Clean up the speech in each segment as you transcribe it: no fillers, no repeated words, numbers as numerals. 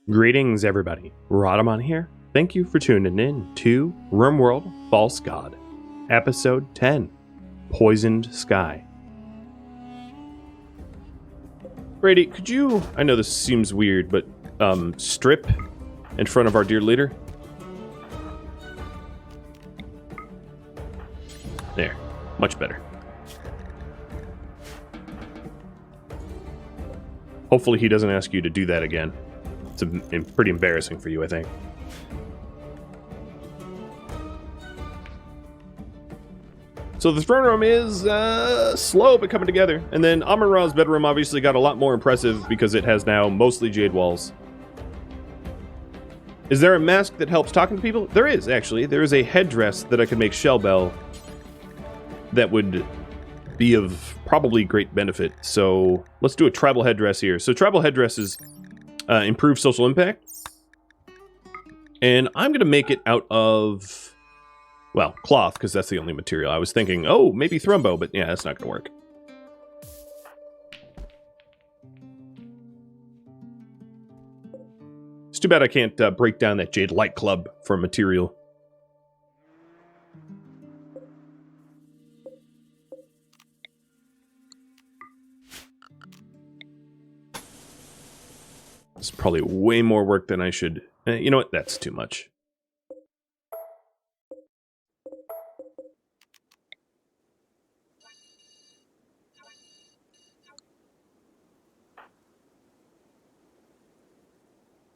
Greetings, everybody. Rhadamant here. Thank you for tuning in to RimWorld False God, Episode 10, Poisoned Sky. Brady, could you, I know this seems weird, but strip in front of our dear leader? There. Much better. Hopefully he doesn't ask you to do that again. It's pretty embarrassing for you, I think. So the throne room is slow but coming together. And then Amon-Ra's bedroom obviously got a lot more impressive because it has now mostly jade walls. Is there a mask that helps talking to people? There is, actually. There is a headdress that I could make Shellbell that would be of probably great benefit. So let's do a tribal headdress here. So tribal headdresses improve social impact. And I'm going to make it out of, well, cloth, because that's the only material. I was thinking, oh, maybe Thrumbo, but yeah, that's not going to work. It's too bad I can't break down that Jade Light Club for material. It's probably way more work than I should. You know what? That's too much.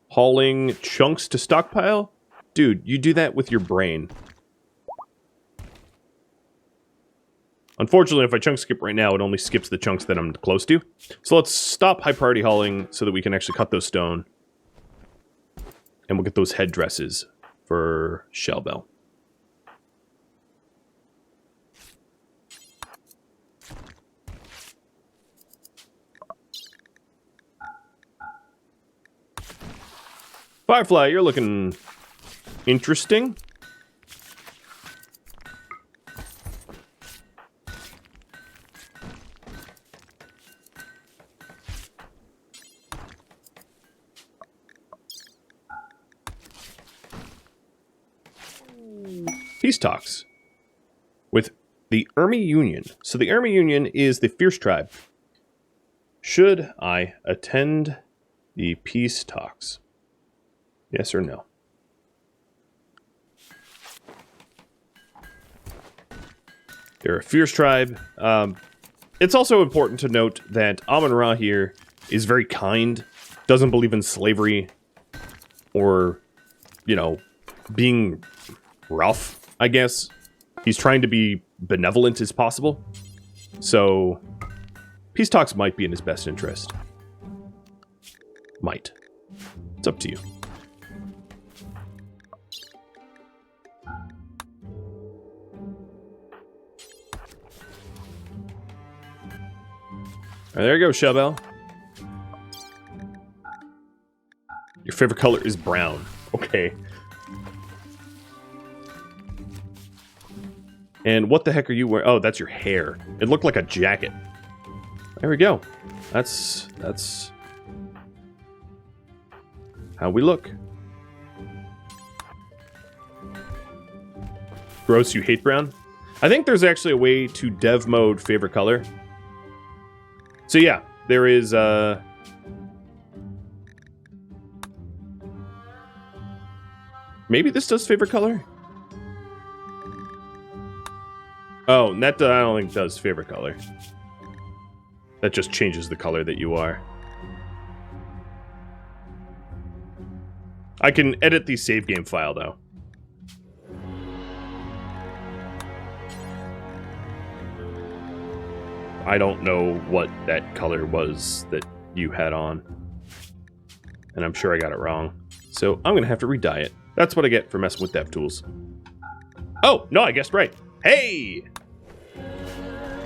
Hauling chunks to stockpile? Dude, you do that with your brain. Unfortunately, if I chunk skip right now, it only skips the chunks that I'm close to. So let's stop high priority hauling so that we can actually cut those stone. And we'll get those headdresses for Shellbell. Firefly, you're looking interesting. Peace talks with the Ermi Union. So the Ermi Union is the fierce tribe. Should I attend the peace talks? Yes or no? They're a fierce tribe. It's also important to note that Amon-Ra here is very kind, doesn't believe in slavery or, you know, being rough, I guess. He's trying to be benevolent as possible. So, peace talks might be in his best interest. Might. It's up to you. There you go, Shellbell. Your favorite color is brown. Okay. And what the heck are you wearing? Oh, that's your hair. It looked like a jacket. There we go. That's how we look. Gross, you hate brown? I think there's actually a way to dev mode favorite color. So yeah, there is maybe this does favorite color? Oh, that I don't think does favorite color. That just changes the color that you are. I can edit the save game file though. I don't know what that color was that you had on. And I'm sure I got it wrong. So I'm going to have to re-dye it. That's what I get for messing with DevTools. Oh, no, I guessed right. Hey!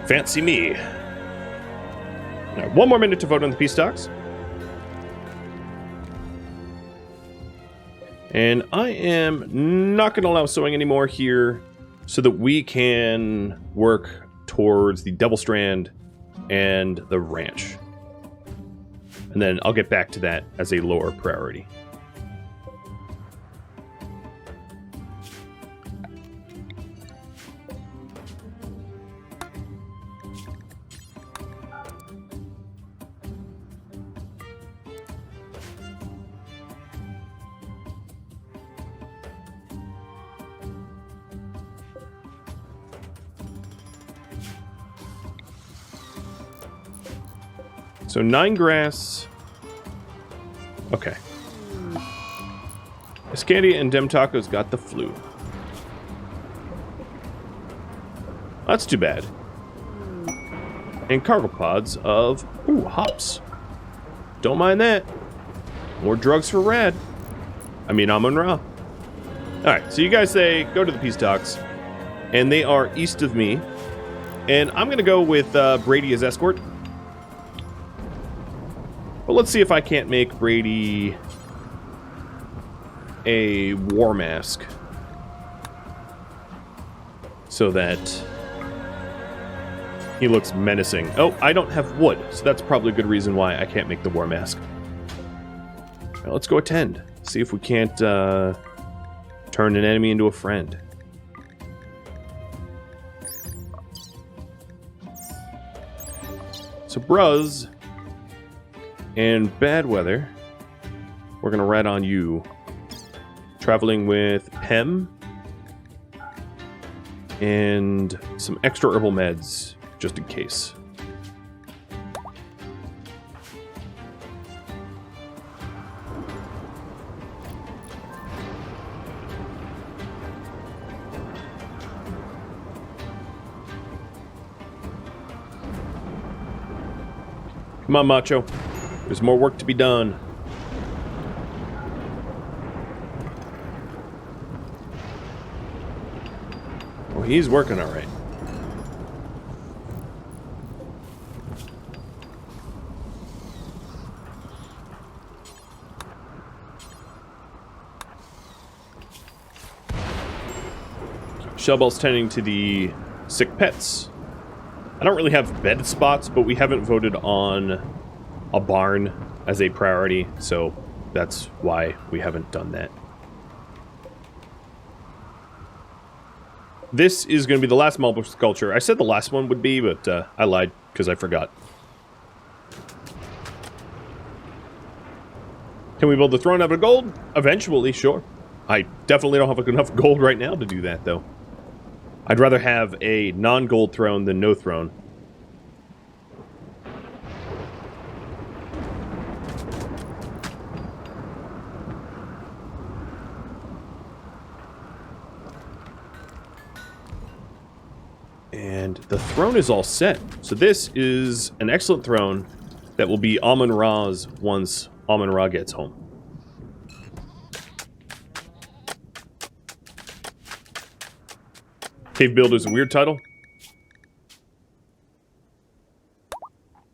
Fancy me. Now, one more minute to vote on the peace talks. And I am not going to allow sewing anymore here so that we can work towards the Devil Strand and the ranch. And then I'll get back to that as a lower priority. So 9 grass. Okay. Escandia and Demtaco's got the flu. That's too bad. And cargo pods of hops. Don't mind that. More drugs for Rad. I mean, Amon-Ra. Alright, so you guys say go to the peace talks. And they are east of me. And I'm going to go with Brady as escort. But let's see if I can't make Brady a war mask. So that he looks menacing. Oh, I don't have wood, so that's probably a good reason why I can't make the war mask. Now, let's go attend. See if we can't turn an enemy into a friend. So Bruz and Bad Weather, we're going to rat on you. Traveling with Pem and some extra herbal meds, just in case. Come on, Macho. There's more work to be done. Oh, he's working all right. Shellbell's tending to the sick pets. I don't really have bed spots, but we haven't voted on a barn as a priority, so that's why we haven't done that. This is going to be the last marble sculpture. I said the last one would be, but I lied because I forgot. Can we build the throne out of gold? Eventually, sure. I definitely don't have enough gold right now to do that, though. I'd rather have a non-gold throne than no throne. And the throne is all set. So this is an excellent throne that will be Amon-Ra's once Amon-Ra gets home. Cave Builder is a weird title.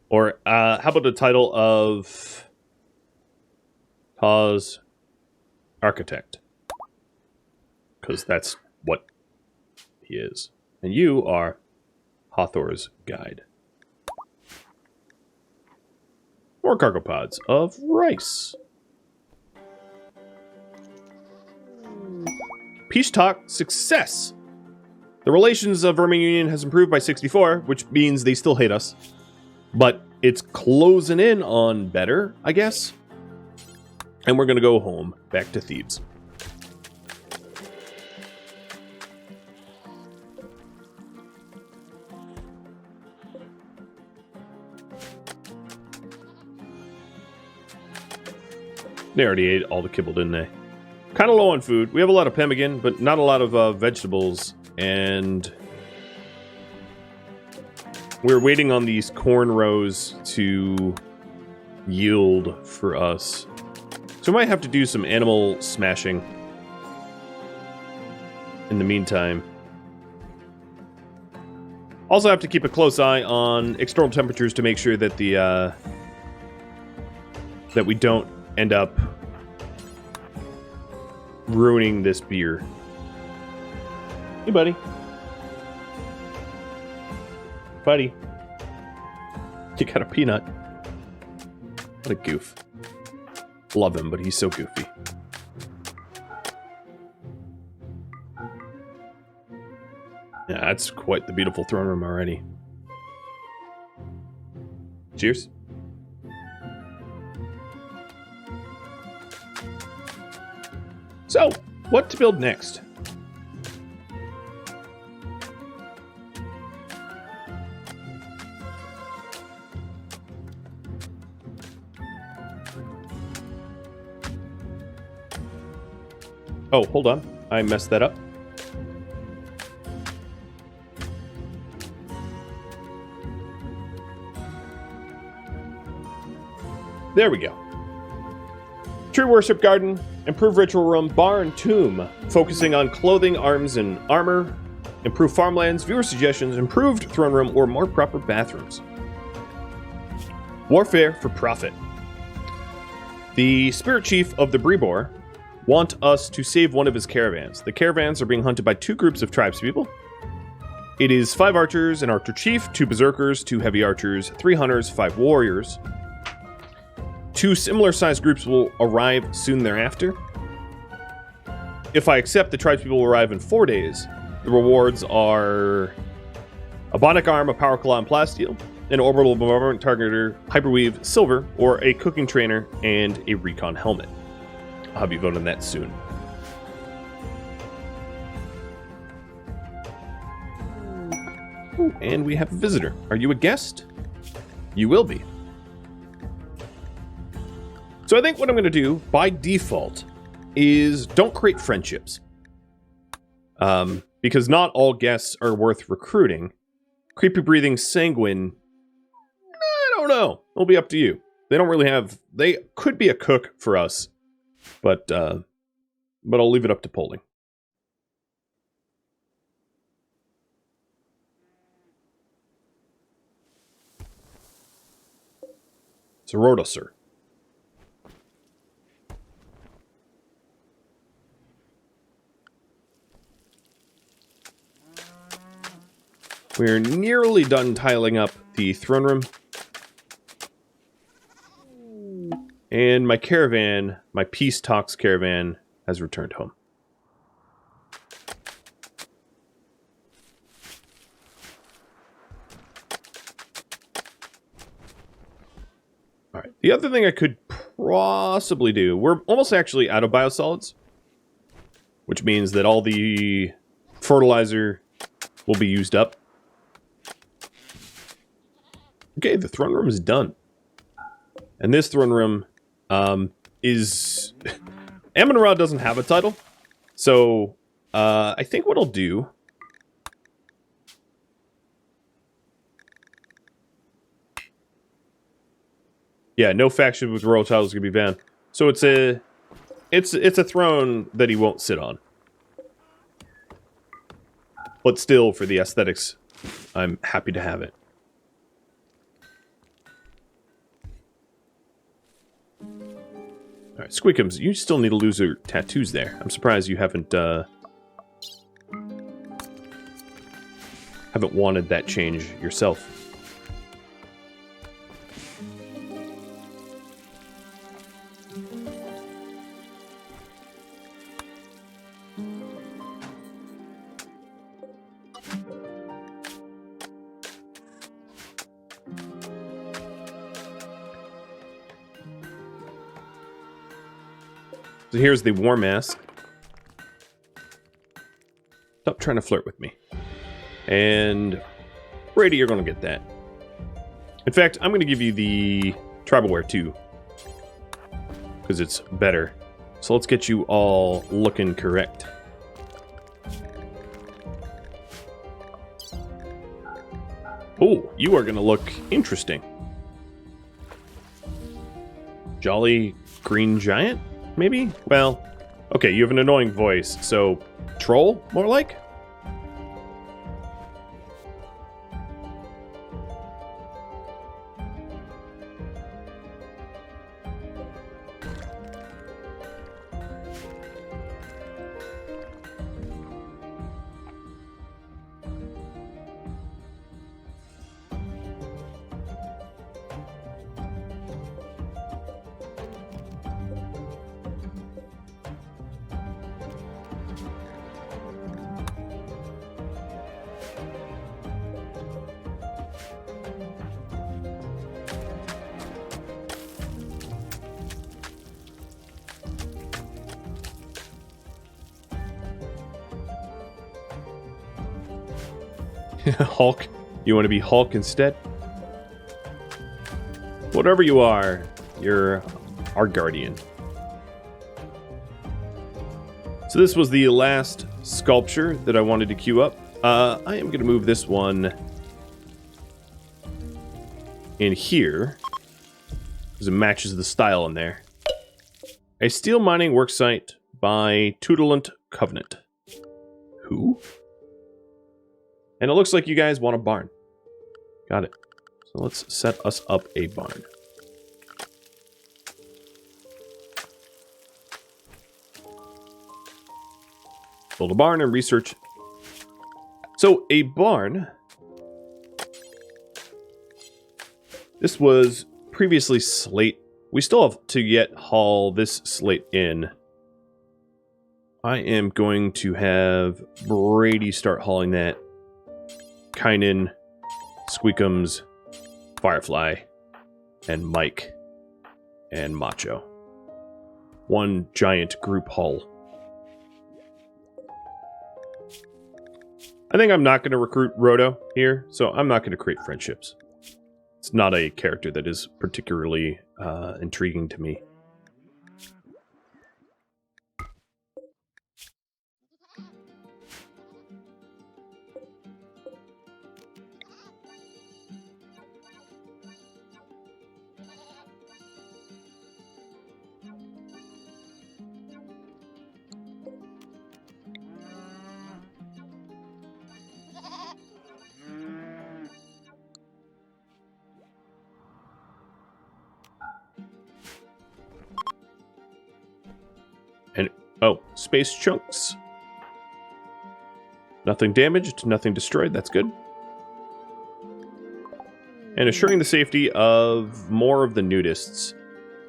Or how about the title of Pause Architect? Because that's what he is. And you are Hathor's guide. More cargo pods of rice. Peace talk success. The relations of Vermin Union has improved by 64, which means they still hate us. But it's closing in on better, I guess. And we're going to go home, back to Thebes. They already ate all the kibble, didn't they? Kind of low on food. We have a lot of pemmican, but not a lot of vegetables. And we're waiting on these corn rows to yield for us. So we might have to do some animal smashing in the meantime. Also have to keep a close eye on external temperatures to make sure that the that we don't end up ruining this beer. Hey, buddy. Buddy. You got a peanut. What a goof. Love him, but he's so goofy. Yeah, that's quite the beautiful throne room already. Cheers. So, what to build next? Oh, hold on. I messed that up. There we go. True Worship Garden, Improved Ritual Room, Bar and Tomb, focusing on clothing, arms, and armor. Improved farmlands, viewer suggestions, improved throne room, or more proper bathrooms. Warfare for profit. The spirit chief of the Brebor want us to save one of his caravans. The caravans are being hunted by 2 groups of tribespeople. It is 5 archers, an archer chief, 2 berserkers, 2 heavy archers, 3 hunters, 5 warriors. 2 similar-sized groups will arrive soon thereafter. If I accept, the tribespeople will arrive in 4 days. The rewards are a bionic arm, a power claw, and plasteel, an orbital bombardment targeter, hyperweave, silver, or a cooking trainer, and a recon helmet. I'll be voting that soon. Ooh, and we have a visitor. Are you a guest? You will be. So I think what I'm going to do, by default, is don't create friendships. Because not all guests are worth recruiting. Creepy Breathing Sanguine, I don't know. It'll be up to you. They don't really have... They could be a cook for us, but I'll leave it up to polling. It's a Rhodocer. We're nearly done tiling up the throne room. And my caravan, my Peace Talks caravan, has returned home. Alright, the other thing I could possibly do, we're almost actually out of biosolids, which means that all the fertilizer will be used up. Okay, the throne room is done. And this throne room is... Amon-Ra doesn't have a title. So, I think what I'll do... Yeah, no faction with royal titles is going to be banned. So it's a throne that he won't sit on. But still, for the aesthetics, I'm happy to have it. Alright, Squeakums, you still need to lose your tattoos there. I'm surprised you haven't wanted that change yourself. So here's the war mask. Stop trying to flirt with me. And Brady, you're going to get that. In fact, I'm going to give you the tribal wear too, because it's better. So let's get you all looking correct. Oh, you are going to look interesting. Jolly green giant? Maybe? Well, okay, you have an annoying voice, so troll, more like? Hulk? You want to be Hulk instead? Whatever you are, you're our guardian. So this was the last sculpture that I wanted to queue up. I am going to move this one in here, because it matches the style in there. A steel mining worksite by Tutelant Covenant. Who? And it looks like you guys want a barn. Got it. So let's set us up a barn. Build a barn and research. So a barn. This was previously slate. We still have to yet haul this slate in. I am going to have Brady start hauling that. Kynan, Squeakums, Firefly, and Mike, and Macho. One giant group haul. I think I'm not going to recruit Roto here, so I'm not going to create friendships. It's not a character that is particularly intriguing to me. And, oh, space chunks. Nothing damaged, nothing destroyed, that's good. And assuring the safety of more of the nudists.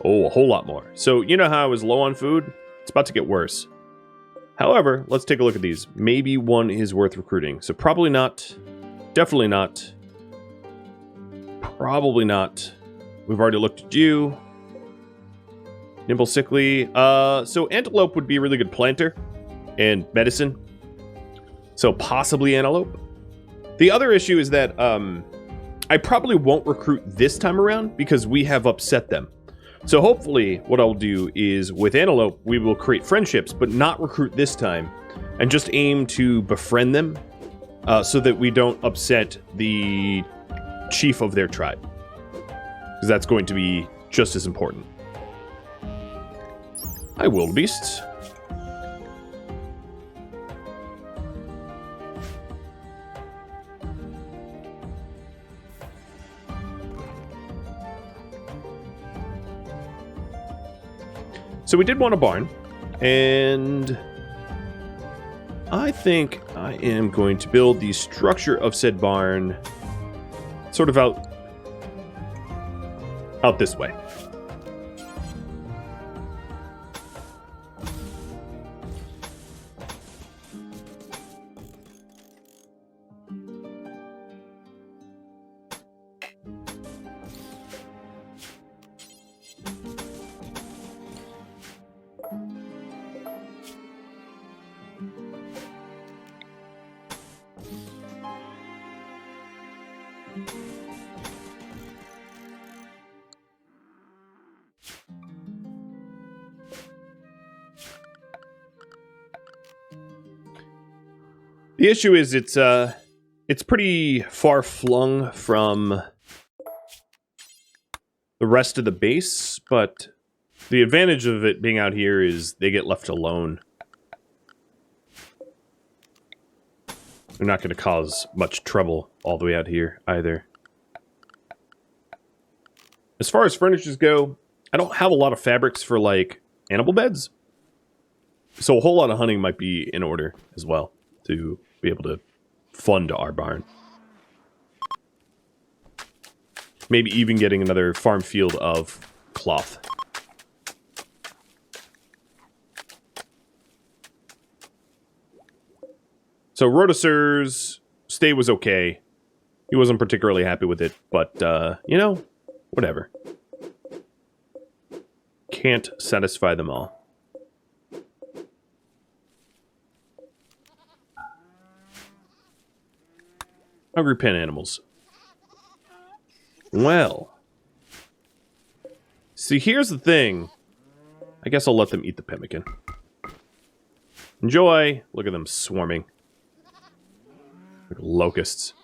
Oh, a whole lot more. So, you know how I was low on food? It's about to get worse. However, let's take a look at these. Maybe one is worth recruiting. So probably not. Definitely not. Probably not. We've already looked at you. Nimble Sickly. So Antelope would be a really good planter and medicine. So possibly Antelope. The other issue is that I probably won't recruit this time around because we have upset them. So hopefully what I'll do is with Antelope, we will create friendships, but not recruit this time and just aim to befriend them so that we don't upset the chief of their tribe. Because that's going to be just as important. Hi, wildebeests. So we did want a barn, and I think I am going to build the structure of said barn sort of out this way. The issue is it's pretty far flung from the rest of the base, but the advantage of it being out here is they get left alone. They're not going to cause much trouble all the way out here either. As far as furnitures go, I don't have a lot of fabrics for like animal beds, so a whole lot of hunting might be in order as well to be able to fund our barn. Maybe even getting another farm field of cloth. So Rhodosaur's stay was okay. He wasn't particularly happy with it, but, you know, whatever. Can't satisfy them all. Hungry pen animals. Well. See, here's the thing. I guess I'll let them eat the pemmican. Enjoy. Look at them swarming. Like locusts.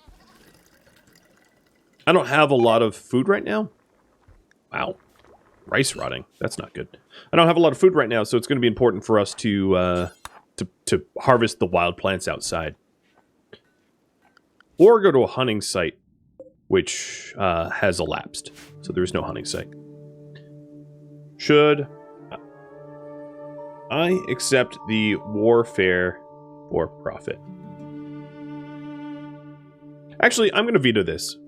I don't have a lot of food right now. Wow. Rice rotting. That's not good. I don't have a lot of food right now, so it's going to be important for us to harvest the wild plants outside. Or go to a hunting site, which has elapsed. So there's no hunting site. Should I accept the warfare for profit? Actually, I'm going to veto this.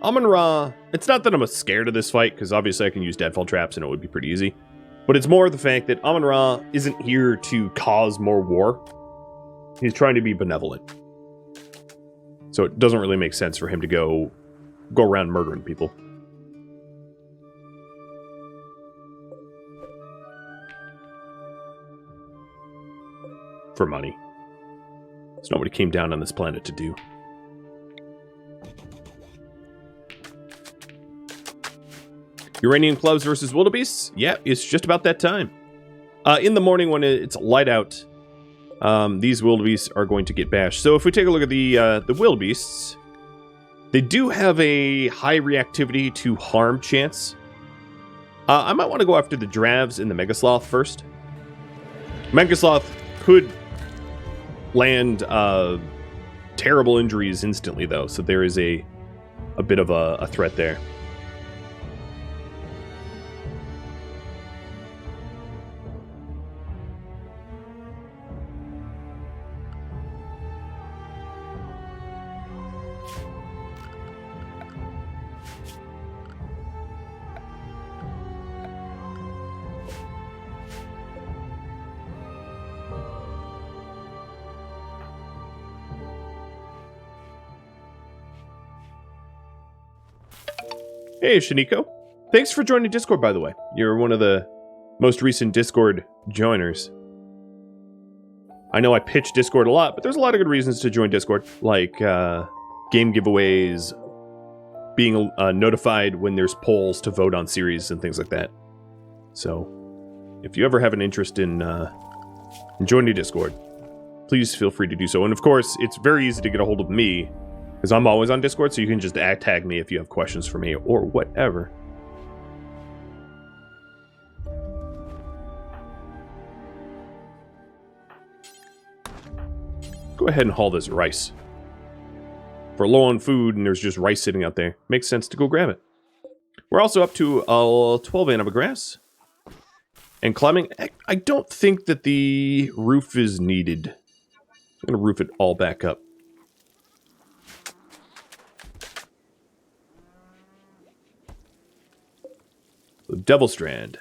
Amon-Ra, it's not that I'm scared of this fight, because obviously I can use deadfall traps and it would be pretty easy. But it's more the fact that Amon-Ra isn't here to cause more war. He's trying to be benevolent. So it doesn't really make sense for him to go around murdering people. For money. It's not what he came down on this planet to do. Uranium clubs versus wildebeests? Yeah, it's just about that time. In the morning when it's light out, these wildebeests are going to get bashed. So if we take a look at the wildebeests, they do have a high reactivity to harm chance. I might want to go after the Dravs and the Megasloth first. Megasloth could land terrible injuries instantly, though, so there is a bit of a threat there. Hey, Shaniko. Thanks for joining Discord, by the way. You're one of the most recent Discord joiners. I know I pitch Discord a lot, but there's a lot of good reasons to join Discord, like game giveaways, being notified when there's polls to vote on series and things like that. So, if you ever have an interest in joining Discord, please feel free to do so. And of course, it's very easy to get a hold of me, because I'm always on Discord, so you can just tag me if you have questions for me or whatever. Go ahead and haul this rice. If we're low on food and there's just rice sitting out there, makes sense to go grab it. We're also up to 12 anima grass. And climbing, I don't think that the roof is needed. I'm going to roof it all back up. Devil Strand.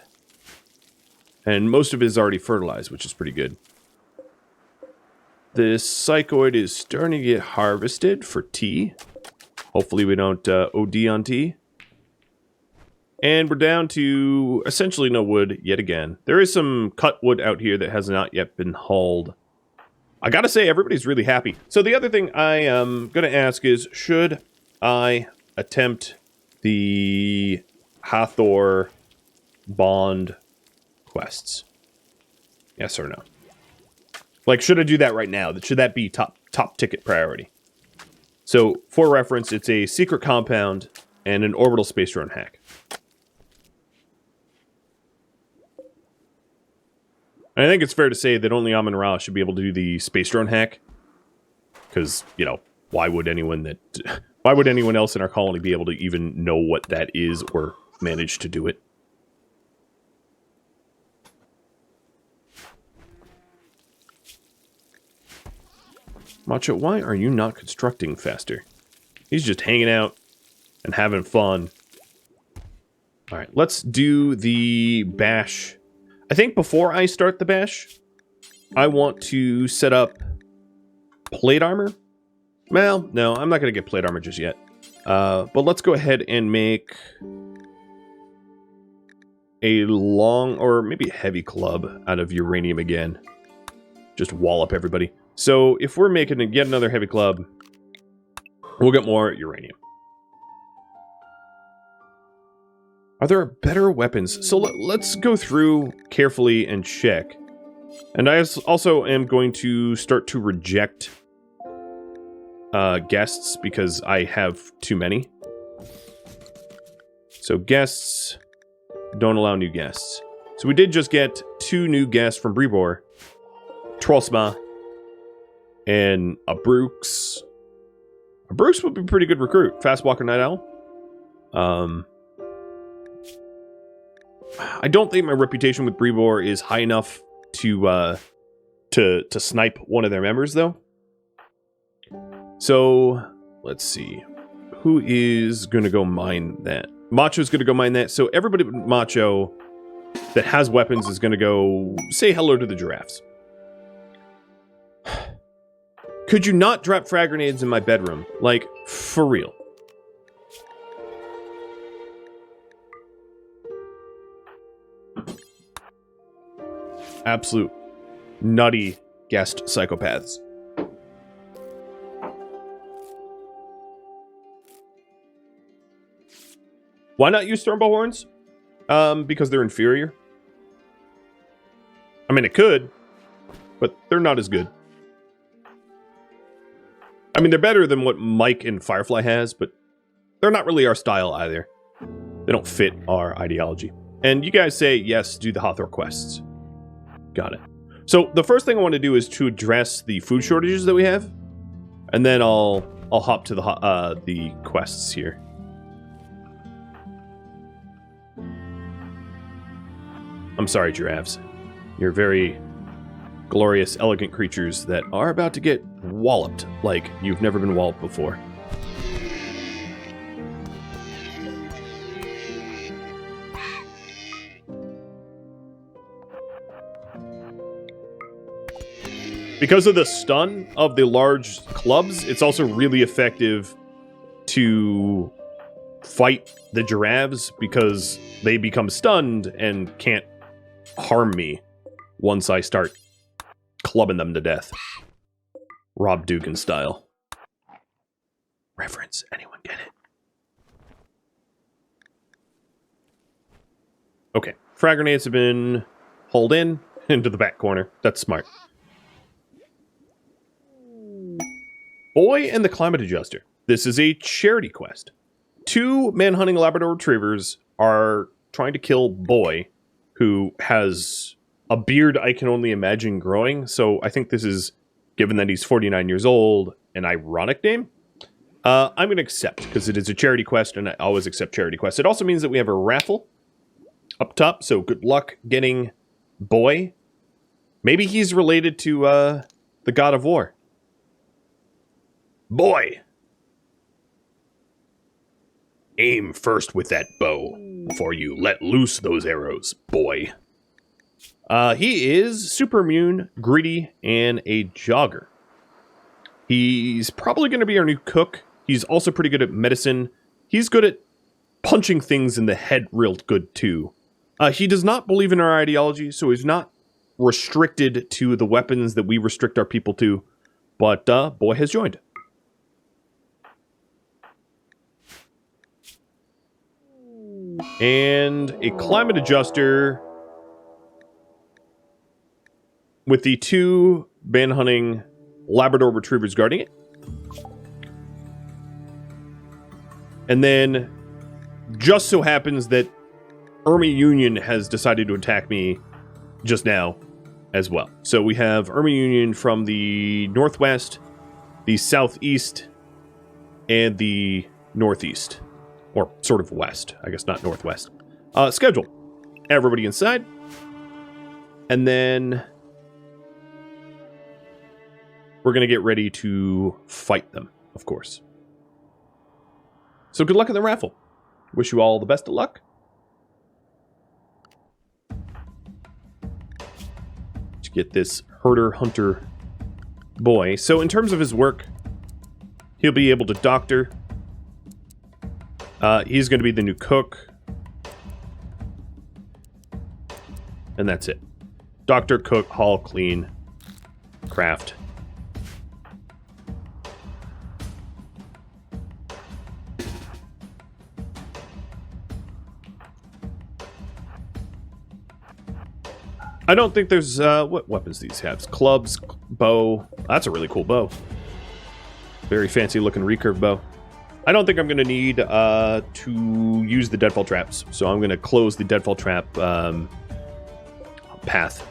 And most of it is already fertilized, which is pretty good. This psychoid is starting to get harvested for tea. Hopefully we don't OD on tea. And we're down to essentially no wood yet again. There is some cut wood out here that has not yet been hauled. I gotta say, everybody's really happy. So the other thing I am gonna ask is, should I attempt the Hathor Bond quests? Yes or no? Like, should I do that right now? Should that be top ticket priority? So, for reference, it's a secret compound and an orbital space drone hack. And I think it's fair to say that only Amon-Ra should be able to do the space drone hack. Because, you know, why would anyone else in our colony be able to even know what that is or manage to do it? Macho, why are you not constructing faster? He's just hanging out and having fun. Alright, let's do the bash. I think before I start the bash, I want to set up plate armor. Well, no, I'm not going to get plate armor just yet. But let's go ahead and make a long, or maybe a heavy club out of uranium again. Just wallop everybody. So if we're making yet another heavy club, we'll get more uranium. Are there better weapons? So let's go through carefully and check. And I also am going to start to reject guests because I have too many. So guests, don't allow new guests. So we did just get 2 new guests from Brebor. Trollsma and a Brooks. A Brooks would be a pretty good recruit. Fast Walker Night Owl. I don't think my reputation with Brebor is high enough to snipe one of their members, though. So, let's see. Who is going to go mine that? Macho's going to go mine that. So everybody but Macho that has weapons is going to go say hello to the giraffes. Could you not drop frag grenades in my bedroom? Like, for real. Absolute nutty guest psychopaths. Why not use Stormbow Horns? Because they're inferior. I mean, it could, but they're not as good. I mean, they're better than what Mike and Firefly has, but they're not really our style either. They don't fit our ideology. And you guys say, yes, do the Hathor quests. Got it. So the first thing I want to do is to address the food shortages that we have, and then I'll hop to the quests here. I'm sorry, giraffes. You're very glorious, elegant creatures that are about to get walloped like you've never been walloped before. Because of the stun of the large clubs, it's also really effective to fight the giraffes because they become stunned and can't harm me once I start clubbing them to death. Rob Dugan style. Reference. Anyone get it? Okay. Frag grenades have been hauled in into the back corner. That's smart. Boy and the Climate Adjuster. This is a charity quest. 2 manhunting Labrador Retrievers are trying to kill Boy, who has a beard I can only imagine growing. So I think this is, given that he's 49 years old, an ironic name. I'm going to accept, because it is a charity quest, and I always accept charity quests. It also means that we have a raffle up top, so good luck getting Boy. Maybe he's related to the God of War. Boy! Aim first with that bow before you let loose those arrows, boy. He is super immune, greedy, and a jogger. He's probably going to be our new cook. He's also pretty good at medicine. He's good at punching things in the head real good, too. He does not believe in our ideology, so he's not restricted to the weapons that we restrict our people to. But Boy has joined. And a climate adjuster with the 2 manhunting Labrador Retrievers guarding it. And then just so happens that Ermi Union has decided to attack me just now as well. So we have Ermi Union from the northwest, the southeast, and the northeast. Or sort of west. I guess not northwest. Schedule. Everybody inside. And then we're going to get ready to fight them, of course. So good luck in the raffle. Wish you all the best of luck. To get this herder hunter Boy. So in terms of his work, he'll be able to doctor. He's going to be the new cook. And that's it. Doctor, cook, haul, clean, craft. I don't think there's, what weapons these have? Clubs, bow. That's a really cool bow. Very fancy looking recurve bow. I don't think I'm going to need to use the deadfall traps, so I'm going to close the deadfall trap path.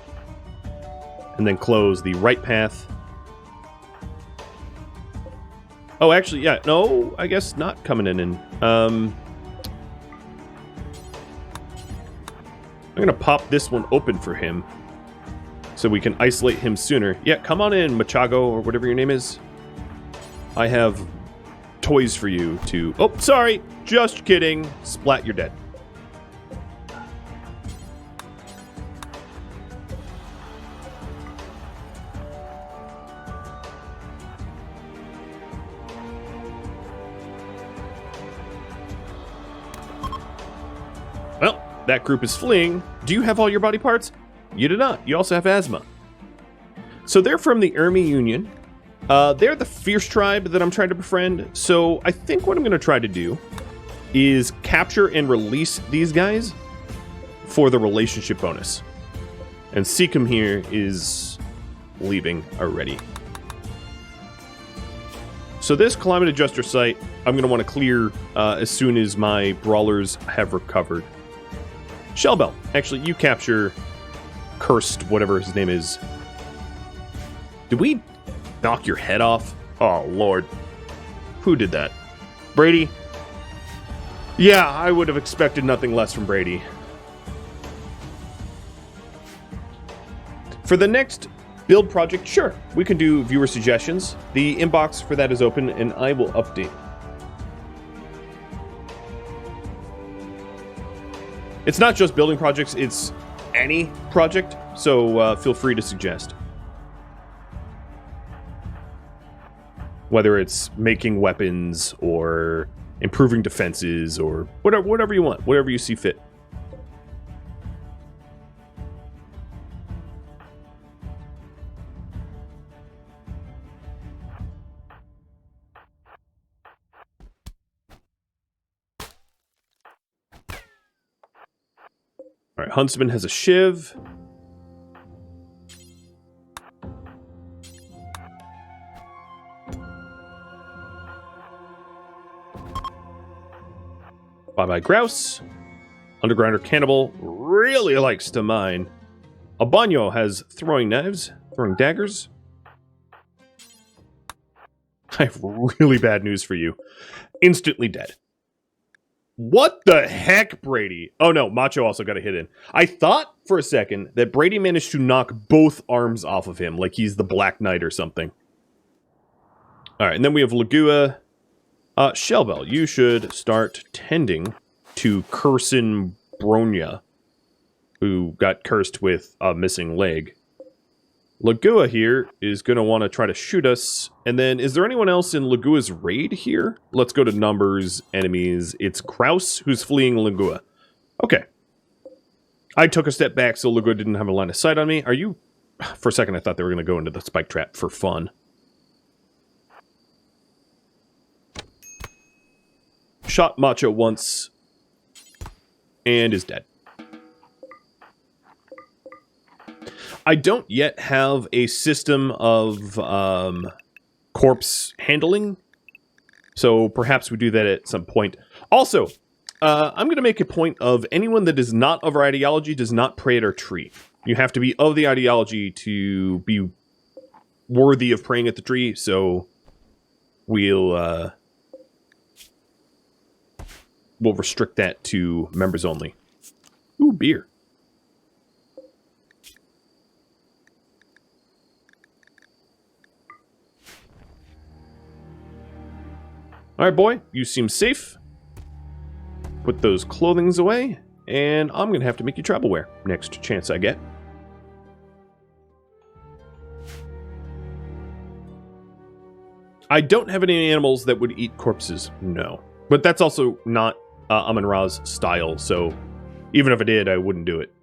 And then close the right path. Oh, actually, yeah, no, I guess not coming in. I'm going to pop this one open for him so we can isolate him sooner. Yeah, come on in, Machago, or whatever your name is. I have toys for you to... Oh, sorry, just kidding. Splat, you're dead. Well, that group is fleeing. Do you have all your body parts? You do not. You also have asthma. So they're from the Ermi Union. They're the fierce tribe that I'm trying to befriend. So I think what I'm going to try to do is capture and release these guys for the relationship bonus. And Seekum here is leaving already. So this climate adjuster site, I'm going to want to clear as soon as my brawlers have recovered. Shellbell, actually, you capture Cursed, whatever his name is. Did we knock your head off? Oh, Lord. Who did that? Brady? Yeah, I would have expected nothing less from Brady. For the next build project, sure, we can do viewer suggestions. The inbox for that is open, and I will update. It's not just building projects, it's any project, so feel free to suggest. Whether it's making weapons or improving defenses or whatever you want, whatever you see fit. All right, Huntsman has a shiv. Bye-bye Grouse. Undergrounder Cannibal really likes to mine. Albano has throwing knives, throwing daggers. I have really bad news for you. Instantly dead. What the heck, Brady? Oh no, Macho also got a hit in. I thought for a second that Brady managed to knock both arms off of him, like he's the Black Knight or something. Alright, and then we have Lagua. Shellbell, you should start tending to Cursin Bronya, who got cursed with a missing leg. Lagua here is going to want to try to shoot us. And then, is there anyone else in Lagua's raid here? Let's go to numbers, enemies. It's Kraus who's fleeing Lagua. Okay. I took a step back so Lagua didn't have a line of sight on me. Are you... For a second, I thought they were going to go into the spike trap for fun. Shot Macho once. And is dead. I don't yet have a system of corpse handling, so perhaps we do that at some point. Also, I'm going to make a point of anyone that is not of our ideology does not pray at our tree. You have to be of the ideology to be worthy of praying at the tree, so we'll restrict that to members only. Ooh, beer. Alright, boy, you seem safe. Put those clothings away, and I'm going to have to make you travel wear next chance I get. I don't have any animals that would eat corpses, no. But that's also not Amun-Ra's style, so even if I did, I wouldn't do it.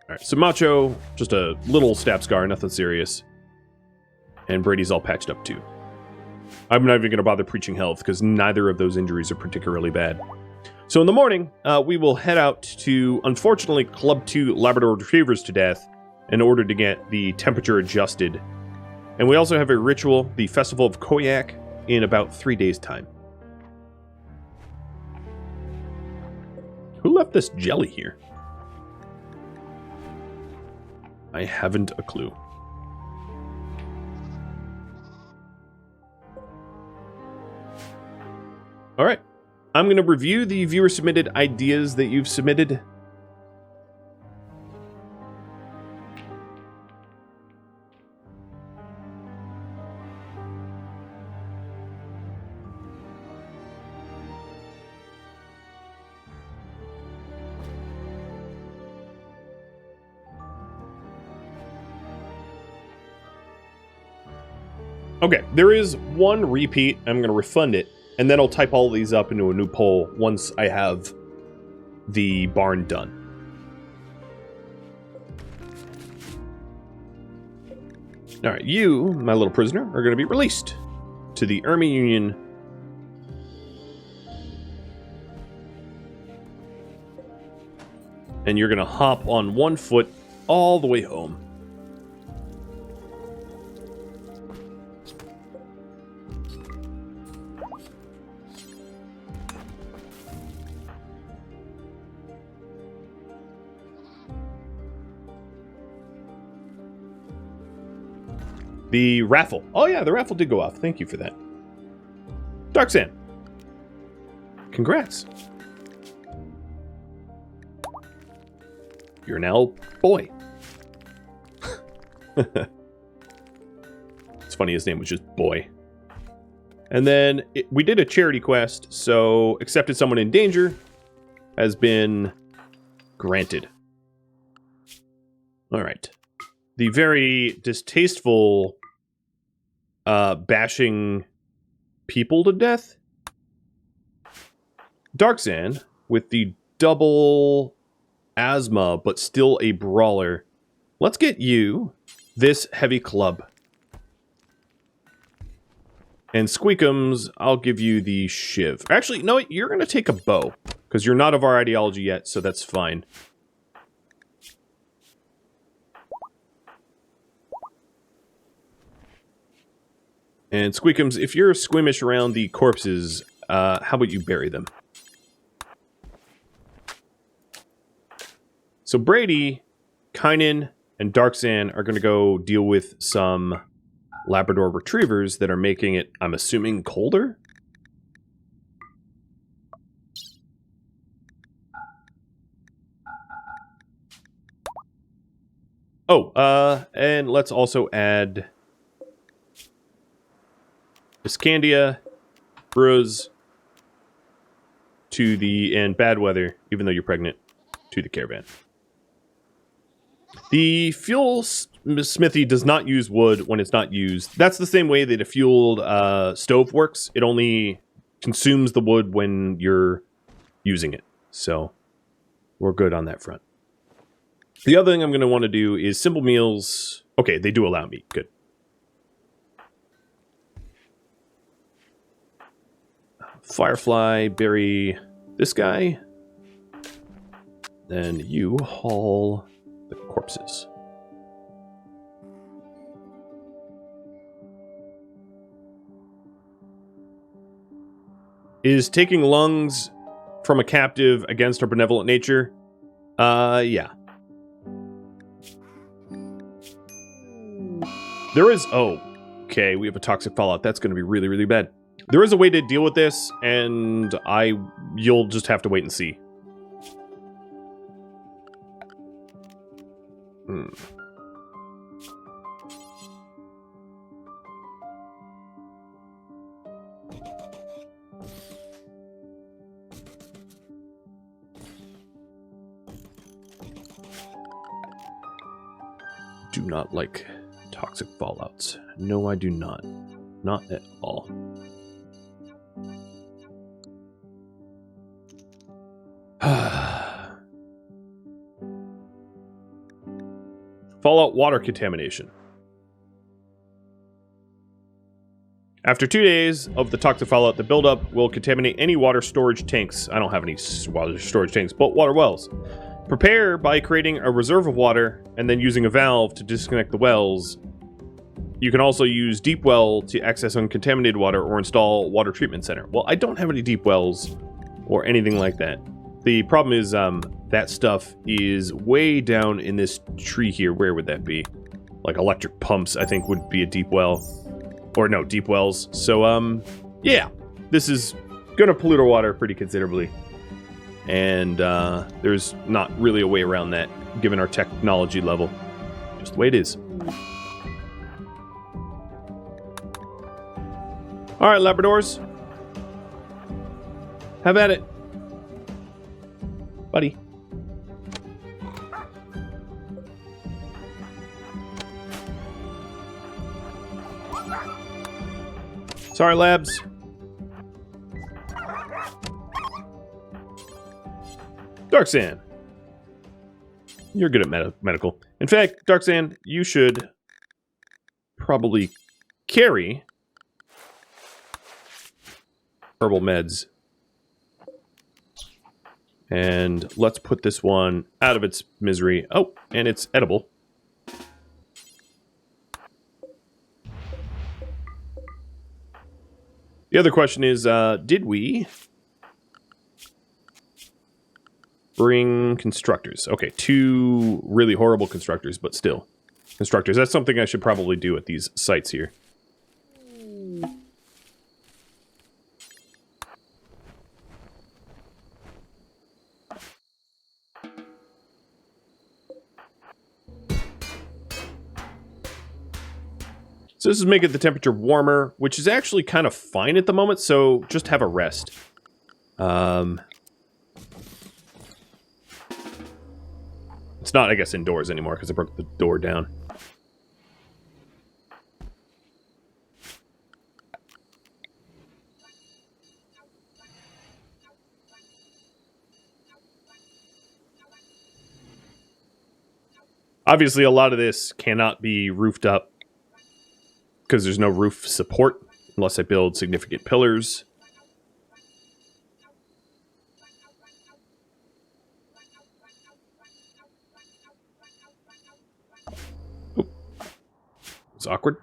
Alright, so Macho, just a little stab scar, nothing serious. And Brady's all patched up too. I'm not even going to bother preaching health, because neither of those injuries are particularly bad. So in the morning, we will head out to, unfortunately, club 2 Labrador Retrievers to death in order to get the temperature adjusted. And we also have a ritual, the Festival of Koyak, in about 3 days' time. Who left this jelly here? I haven't a clue. All right. I'm going to review the viewer-submitted ideas that you've submitted. Okay, there is one repeat. I'm going to refund it, and then I'll type all of these up into a new poll once I have the barn done. All right, you, my little prisoner, are going to be released to the Army Union. And you're going to hop on 1 foot all the way home. The raffle. Oh yeah, the raffle did go off. Thank you for that. Darksan. Congrats. You're now boy. It's funny, his name was just boy. And then we did a charity quest, so accepted someone in danger has been granted. All right. The very distasteful bashing people to death. Darksan with the double asthma, but still a brawler. Let's get you this heavy club. And Squeakums, I'll give you the shiv. Actually, no, you're going to take a bow, because you're not of our ideology yet, so that's fine. And Squeakums, if you're squeamish around the corpses, how about you bury them? So Brady, Kynan, and Darksan are going to go deal with some Labrador Retrievers that are making it, I'm assuming, colder? Oh, and let's also add Iscandia, Bruz, to the, and Bad Weather, even though you're pregnant, to the caravan. The fuel smithy does not use wood when it's not used. That's the same way that a fueled stove works. It only consumes the wood when you're using it. So we're good on that front. The other thing I'm going to want to do is simple meals. Okay, they do allow meat. Good. Firefly, bury this guy. Then you haul the corpses. Is taking lungs from a captive against our benevolent nature? Yeah. There is... Oh, okay, we have a toxic fallout. That's going to be really, really bad. There is a way to deal with this, and you'll just have to wait and see. Do not like toxic fallouts. No, I do not. Not at all. Fallout water contamination. After 2 days of the toxic fallout, the buildup will contaminate any water storage tanks. I don't have any water storage tanks, but water wells. Prepare by creating a reserve of water and then using a valve to disconnect the wells. You can also use deep well to access uncontaminated water or install water treatment center. Well, I don't have any deep wells or anything like that. The problem is that stuff is way down in this tree here. Where would that be? Like electric pumps, I think, would be a deep well. Or no, deep wells. So, yeah. This is gonna pollute our water pretty considerably. And there's not really a way around that, given our technology level. Just the way it is. Alright, Labradors. Have at it. Buddy. Sorry, Labs. Darksan. You're good at medical. In fact, Darksan, you should probably carry herbal meds. And let's put this one out of its misery. Oh, and it's edible. The other question is, did we bring constructors? Okay, 2 really horrible constructors, but still. Constructors, that's something I should probably do at these sites here. So this is making the temperature warmer, which is actually kind of fine at the moment, so just have a rest. It's not, I guess, indoors anymore because I broke the door down. Obviously, a lot of this cannot be roofed up because there's no roof support unless I build significant pillars. Oop. It's awkward.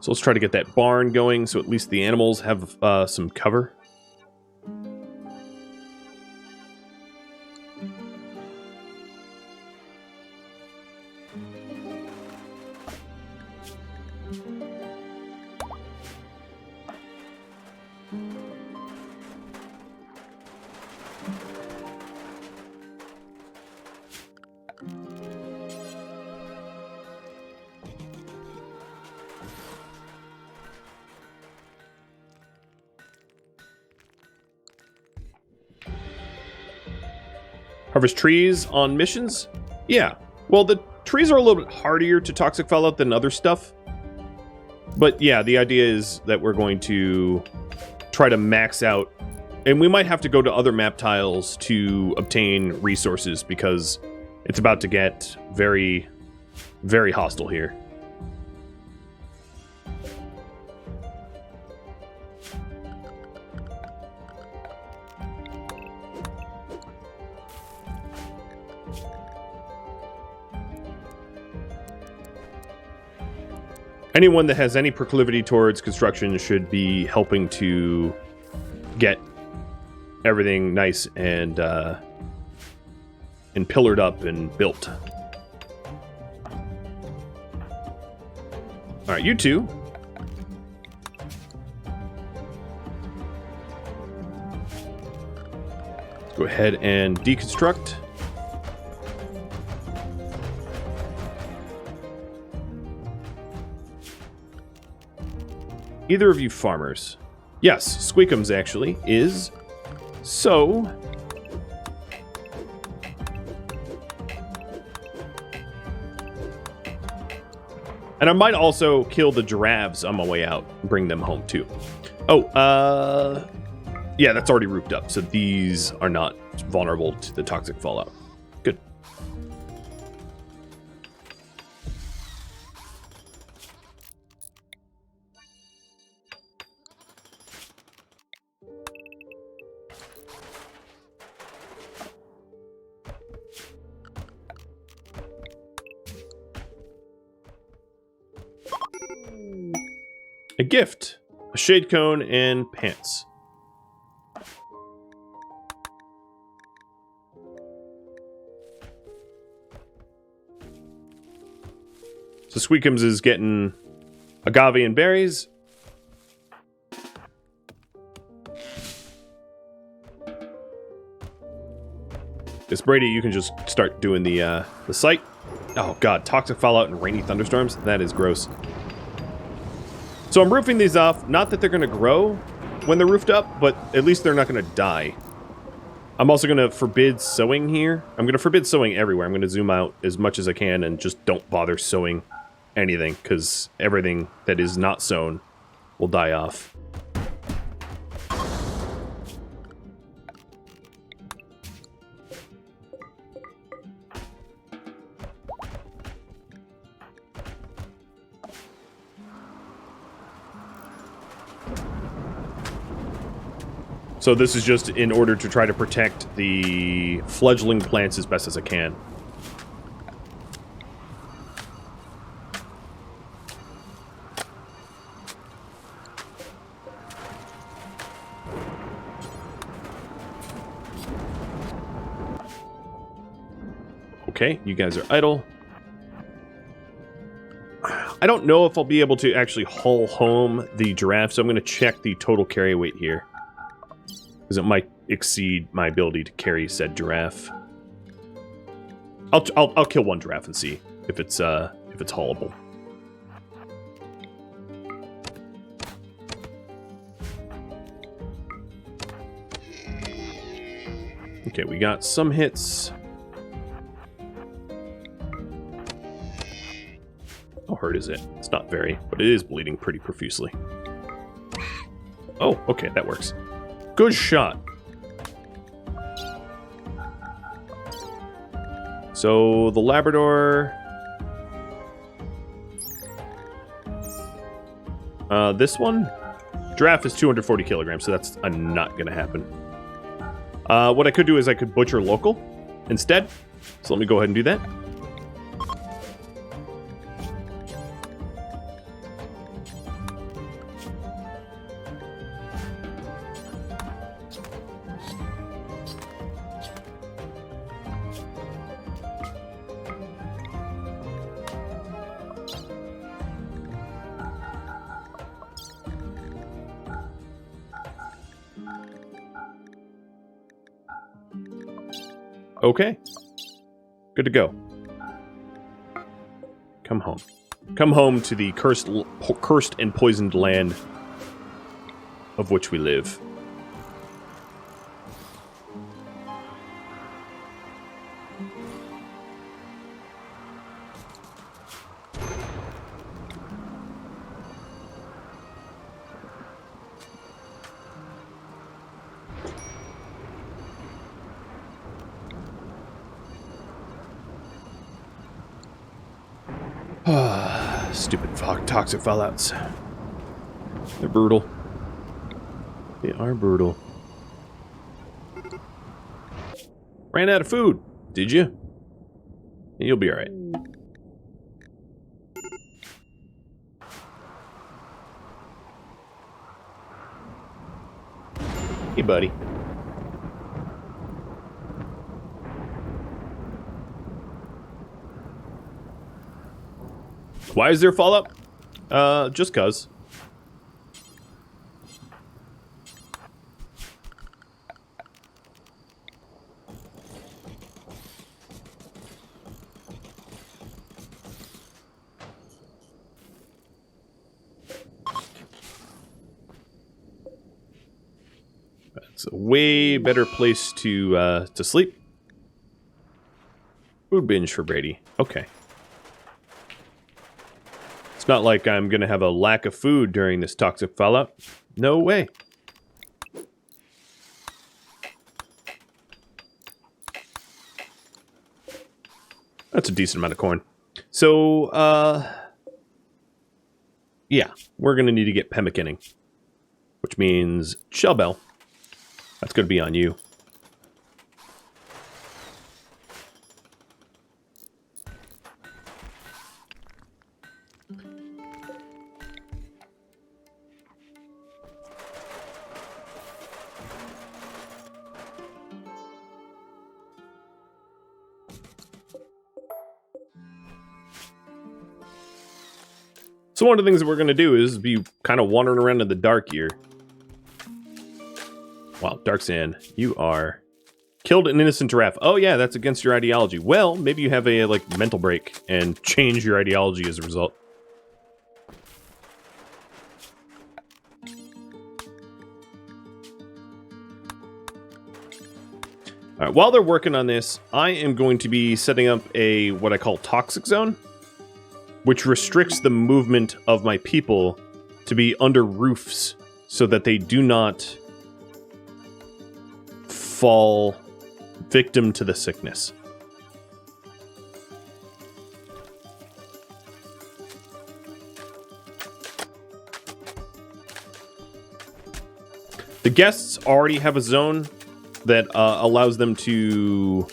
So let's try to get that barn going so at least the animals have some cover. Harvest trees on missions? Yeah. Well, the trees are a little bit hardier to toxic fallout than other stuff. But yeah, the idea is that we're going to try to max out. And we might have to go to other map tiles to obtain resources because it's about to get very, very hostile here. Anyone that has any proclivity towards construction should be helping to get everything nice and pillared up and built. All right, you two. Let's go ahead and deconstruct. Either of you farmers? Yes, Squeakums actually is. So, and I might also kill the giraffes on my way out and bring them home too. Oh, yeah, that's already roofed up, so these are not vulnerable to the toxic fallout. Good. A gift. A shade cone and pants. So Squeakums is getting agave and berries. Miss Brady, you can just start doing the site. Oh god, toxic fallout and rainy thunderstorms. That is gross. So I'm roofing these off. Not that they're going to grow when they're roofed up, but at least they're not going to die. I'm also going to forbid sowing here. I'm going to forbid sowing everywhere. I'm going to zoom out as much as I can and just don't bother sowing anything, because everything that is not sown will die off. So this is just in order to try to protect the fledgling plants as best as I can. Okay, you guys are idle. I don't know if I'll be able to actually haul home the giraffe, so I'm going to check the total carry weight here, because it might exceed my ability to carry said giraffe. I'll kill one giraffe and see if it's haulable. Okay, we got some hits. How hurt is it? It's not very, but it is bleeding pretty profusely. Oh, okay, that works. Good shot. So, the Labrador... this one? Giraffe is 240 kilograms, so that's not going to happen. What I could do is I could butcher local instead. So let me go ahead and do that. Okay. Good to go. Come home. Come home to the cursed and poisoned land of which we live. Stupid toxic fallouts. They're brutal. They are brutal. Ran out of food, did you? You'll be alright. Hey, buddy. Why is there fallout? Just cuz. That's a way better place to sleep. Food binge for Brady. Okay. It's not like I'm going to have a lack of food during this toxic fallout. No way. That's a decent amount of corn. So, yeah, we're going to need to get pemmickinning, which means Shellbell. That's going to be on you. So one of the things that we're going to do is be kind of wandering around in the dark here. Wow, Dark Sand, you are... Killed an innocent giraffe. Oh yeah, that's against your ideology. Well, maybe you have a mental break and change your ideology as a result. All right, while they're working on this, I am going to be setting up a what I call toxic zone, which restricts the movement of my people to be under roofs so that they do not fall victim to the sickness. The guests already have a zone that allows them to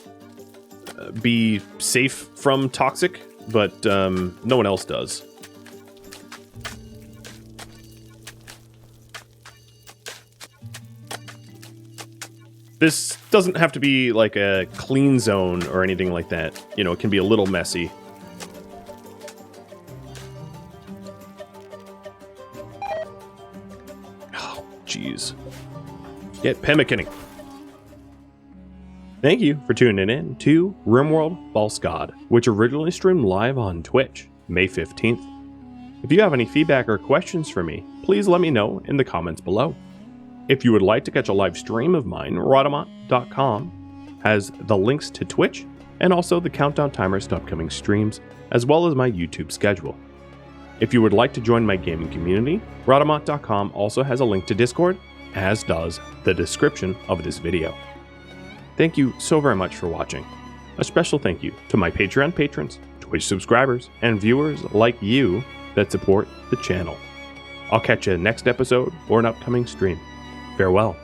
be safe from toxic, but no one else does. This doesn't have to be like a clean zone or anything like that. You know, it can be a little messy. Oh, jeez. Get pemmicanning. Thank you for tuning in to RimWorld False God, which originally streamed live on Twitch, May 15th. If you have any feedback or questions for me, please let me know in the comments below. If you would like to catch a live stream of mine, Rhadamant.com has the links to Twitch and also the countdown timers to upcoming streams, as well as my YouTube schedule. If you would like to join my gaming community, Rhadamant.com also has a link to Discord, as does the description of this video. Thank you so very much for watching. A special thank you to my Patreon patrons, Twitch subscribers, and viewers like you that support the channel. I'll catch you next episode or an upcoming stream. Farewell.